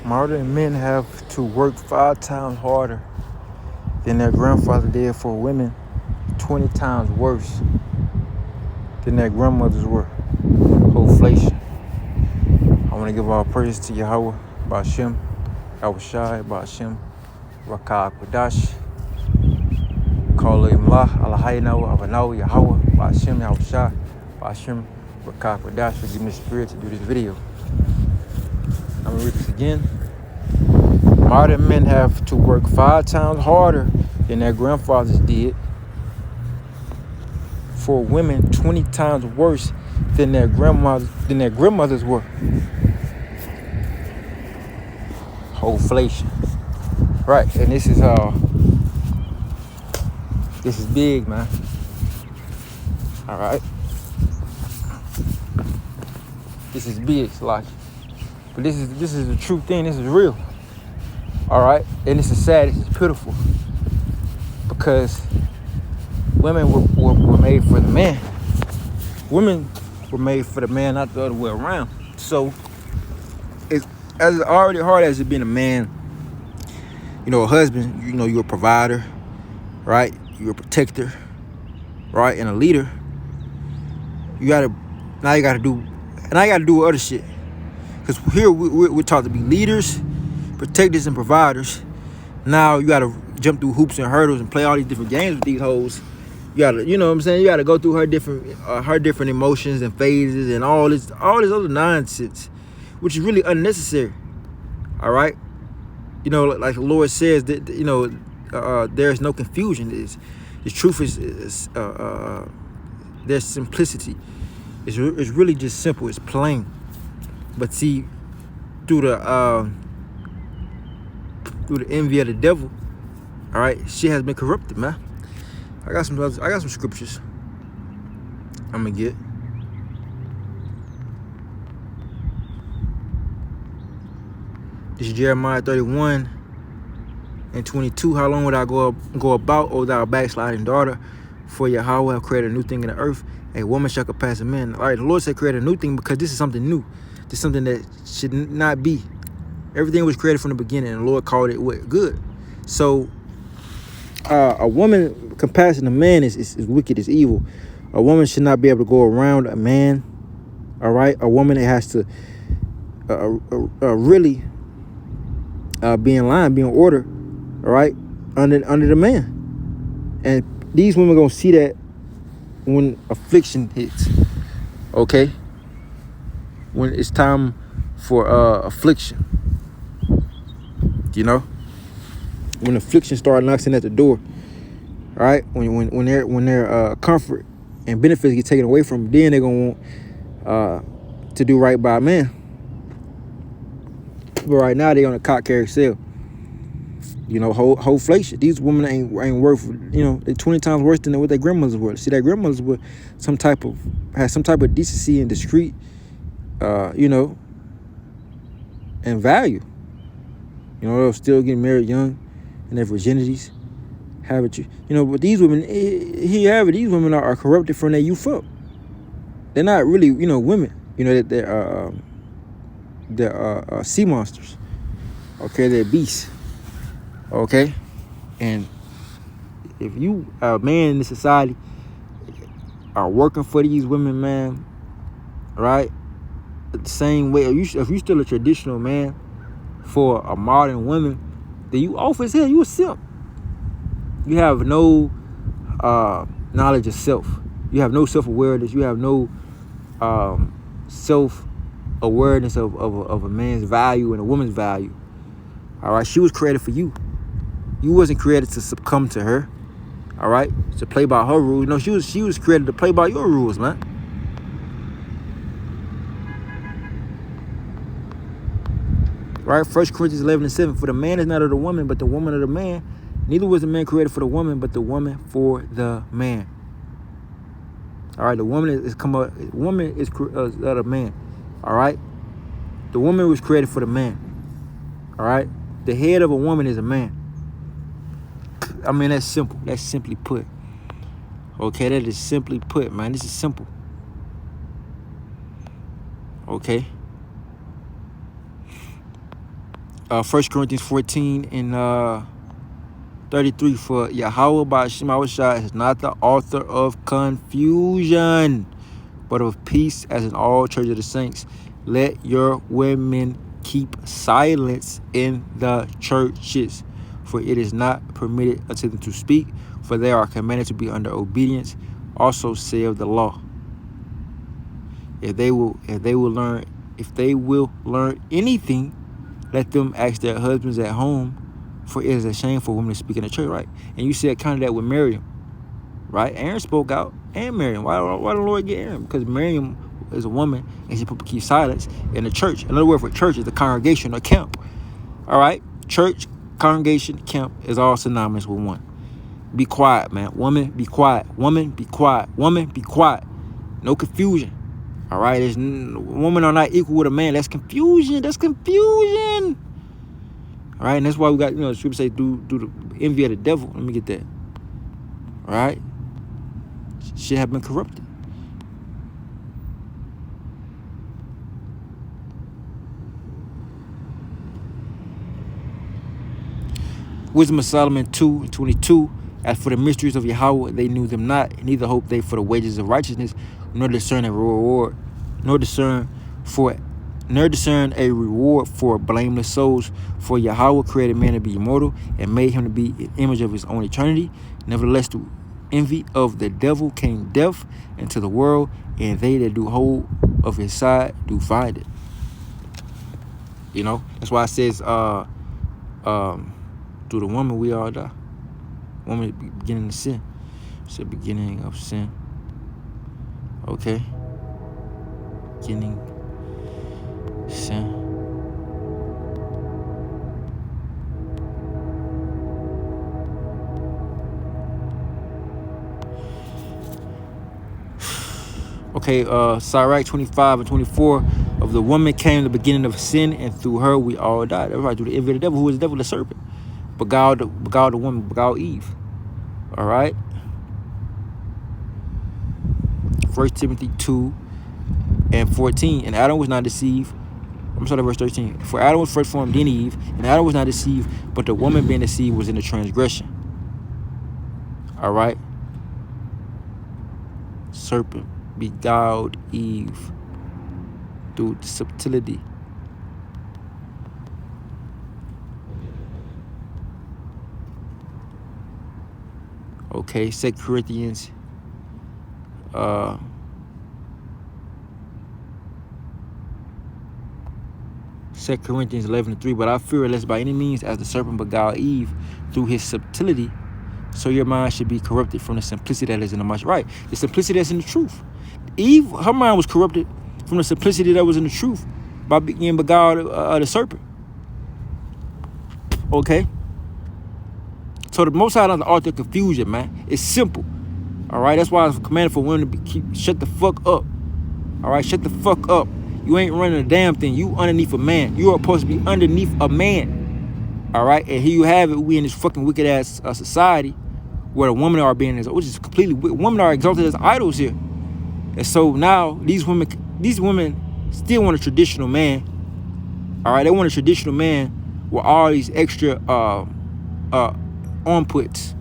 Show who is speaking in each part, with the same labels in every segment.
Speaker 1: Modern men have to work 5 times harder than their grandfather did for women, 20 times worse than their grandmothers were. Hoeflation. I want to give all praise to Yahweh, Ba'ashem, Yahushai, Ba'ashem, Rakah Kodash, Kala Imlah, Alahaynahu, Avanahu, Yahweh, Ba'ashem, Yahushai, Ba'ashem, Rakah Kodash, for giving me the spirit to do this video. I'm going to read this again. Modern men have to work 5 times harder than their grandfathers did for women, 20 times worse than their grandmothers were. Hoeflation. Right, and this is big, man. All right. This is big, like, but this is the true thing. This is real. All right, and this is sad. This is pitiful because women were made for the man. Women were made for the man, not the other way around. So it's as already hard as it being a man. You know, a husband. You know, you're a provider, right? You're a protector, right, and a leader. You gotta do other shit. Because here we're taught to be leaders, protectors, and providers. Now you gotta jump through hoops and hurdles and play all these different games with these hoes. You gotta, you know what I'm saying? You gotta go through her different emotions and phases and all this other nonsense, which is really unnecessary. All right, you know, like the Lord says that, you know, there's no confusion. The truth is there's simplicity. It's really just simple. It's plain. But see, through the envy of the devil, all right, she has been corrupted, man. I got some scriptures I'm gonna get. This is Jeremiah 31:22. How long would I go about, O thou backsliding daughter? For Yahweh have created a new thing in the earth. A woman shall surpass a man. All right, the Lord said create a new thing because this is something new. This is something that should not be. Everything was created from the beginning, and the Lord called it what? Good. So a woman comparing a man is wicked, is evil. A woman should not be able to go around a man. All right, a woman that has to really be in line, be in order. All right, under the man. And these women gonna see that when affliction hits. Okay, when it's time for affliction. You know, when affliction starts knocking at the door, all right. When their comfort and benefits get taken away from them, then they're gonna want to do right by a man. But right now they on a cock carry sale. You know, Hoeflation. These women ain't worth. You know, they're 20 times worse than what their grandmothers were. See, their grandmothers were had some type of decency and discreet, you know, and value. You know, they'll still get married young and their virginities. Have it, you know, but these women, these women are corrupted from their youth up. They're not really, you know, women. You know, they're sea monsters. Okay, they're beasts. Okay, and if you are a man in this society are working for these women, man, right? The same way, if you still a traditional man for a modern woman, then you off as hell. You a simp. You have no knowledge of self. You have no self-awareness. You have no self-awareness of a man's value and a woman's value. All right, she was created for you. You wasn't created to succumb to her. All right, to play by her rules. No, she was created to play by your rules, man. Right, 1 Corinthians 11:7. For the man is not of the woman, but the woman of the man. Neither was the man created for the woman, but the woman for the man. All right, the woman is of the man. All right, the woman was created for the man. All right, the head of a woman is a man. I mean, that's simple. That's simply put. Okay, that is simply put, man. This is simple. Okay. 1 Corinthians 14 and 33. For Yahweh by Shema Shai is not the author of confusion, but of peace, as in all church of the saints. Let your women keep silence in the churches, for it is not permitted unto them to speak, for they are commanded to be under obedience. Also saith the law. If they will learn anything, let them ask their husbands at home, for it is a shame for women to speak in the church, right? And you said kind of that with Miriam, right? Aaron spoke out, and Miriam. Why the Lord get Aaron? Because Miriam is a woman, and she's supposed to keep silence in the church. Another word for church is the congregation or camp. All right? Church, congregation, camp is all synonymous with one. Be quiet, man. Woman, be quiet. Woman, be quiet. Woman, be quiet. No confusion. All right? Women are not equal with a man. That's confusion. That's confusion. All right? And that's why we got, the scripture say, do the envy of the devil. Let me get that. All right? Shit have been corrupted. Wisdom of Solomon 2:22. As for the mysteries of Yahweh, they knew them not, neither hoped they for the wages of righteousness, nor discern a reward, nor discern a reward for blameless souls. For Yahweh created man to be immortal, and made him to be an image of his own eternity. Nevertheless, through envy of the devil came death into the world, and they that do hold of his side do find it. That's why it says, through the woman we all die. Woman is the beginning of sin. It's the beginning of sin. Okay. Beginning sin. Okay, Sirach 25 and 24. Of the woman came the beginning of sin, and through her we all died. That's right, through the envy of the devil. Who is the devil? The serpent. Beguiled the woman, beguiled Eve. All right. 1 Timothy 2 and 14. And Adam was not deceived. I'm sorry, verse 13. For Adam was first formed, then Eve. And Adam was not deceived, but the woman being deceived was in the transgression. All right. Serpent beguiled Eve through subtlety. Okay, 2 Corinthians 11:3. But I fear lest by any means, as the serpent beguiled Eve through his subtlety, so your mind should be corrupted from the simplicity that is in the much. Right, the simplicity that's in the truth. Eve, her mind was corrupted from the simplicity that was in the truth by being beguiled the serpent. Okay. So the Most High doesn't author confusion, man. It's simple. All right. That's why it's commanded for women to shut the fuck up. All right. Shut the fuck up. You ain't running a damn thing. You underneath a man. You are supposed to be underneath a man. All right. And here you have it. We in this fucking wicked ass society where the women are being, which is completely wicked. Women are exalted as idols here. And so now these women still want a traditional man. All right. They want a traditional man with all these extra inputs,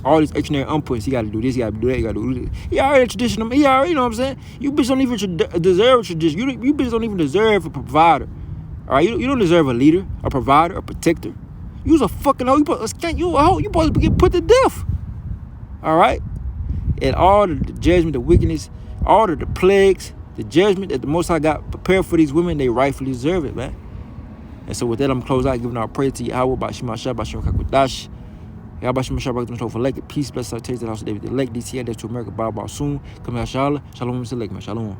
Speaker 1: all these extra inputs. He got to do this, he got to do that, he got to do this. He already traditional. He already, you know what I'm saying? You bitches don't even deserve a tradition. You bitches don't even deserve a provider. All right, you don't deserve a leader, a provider, a protector. You's a fucking hoe. You a hoe. You supposed to get put to death. All right, and all the judgment, the wickedness, all the plagues, the judgment that the Most High got prepared for these women, they rightfully deserve it, man. And so with that, I'm going to close out giving our praise to Yahweh, Bashima Shah, Bashima Kakudash. Yahweh Bashima Shah, Bashima Kakudash. Peace, bless our taste, and also David, the elect, DC, and to America, Bow soon. Come here, Shalom. Shalom, Select, man. Shalom.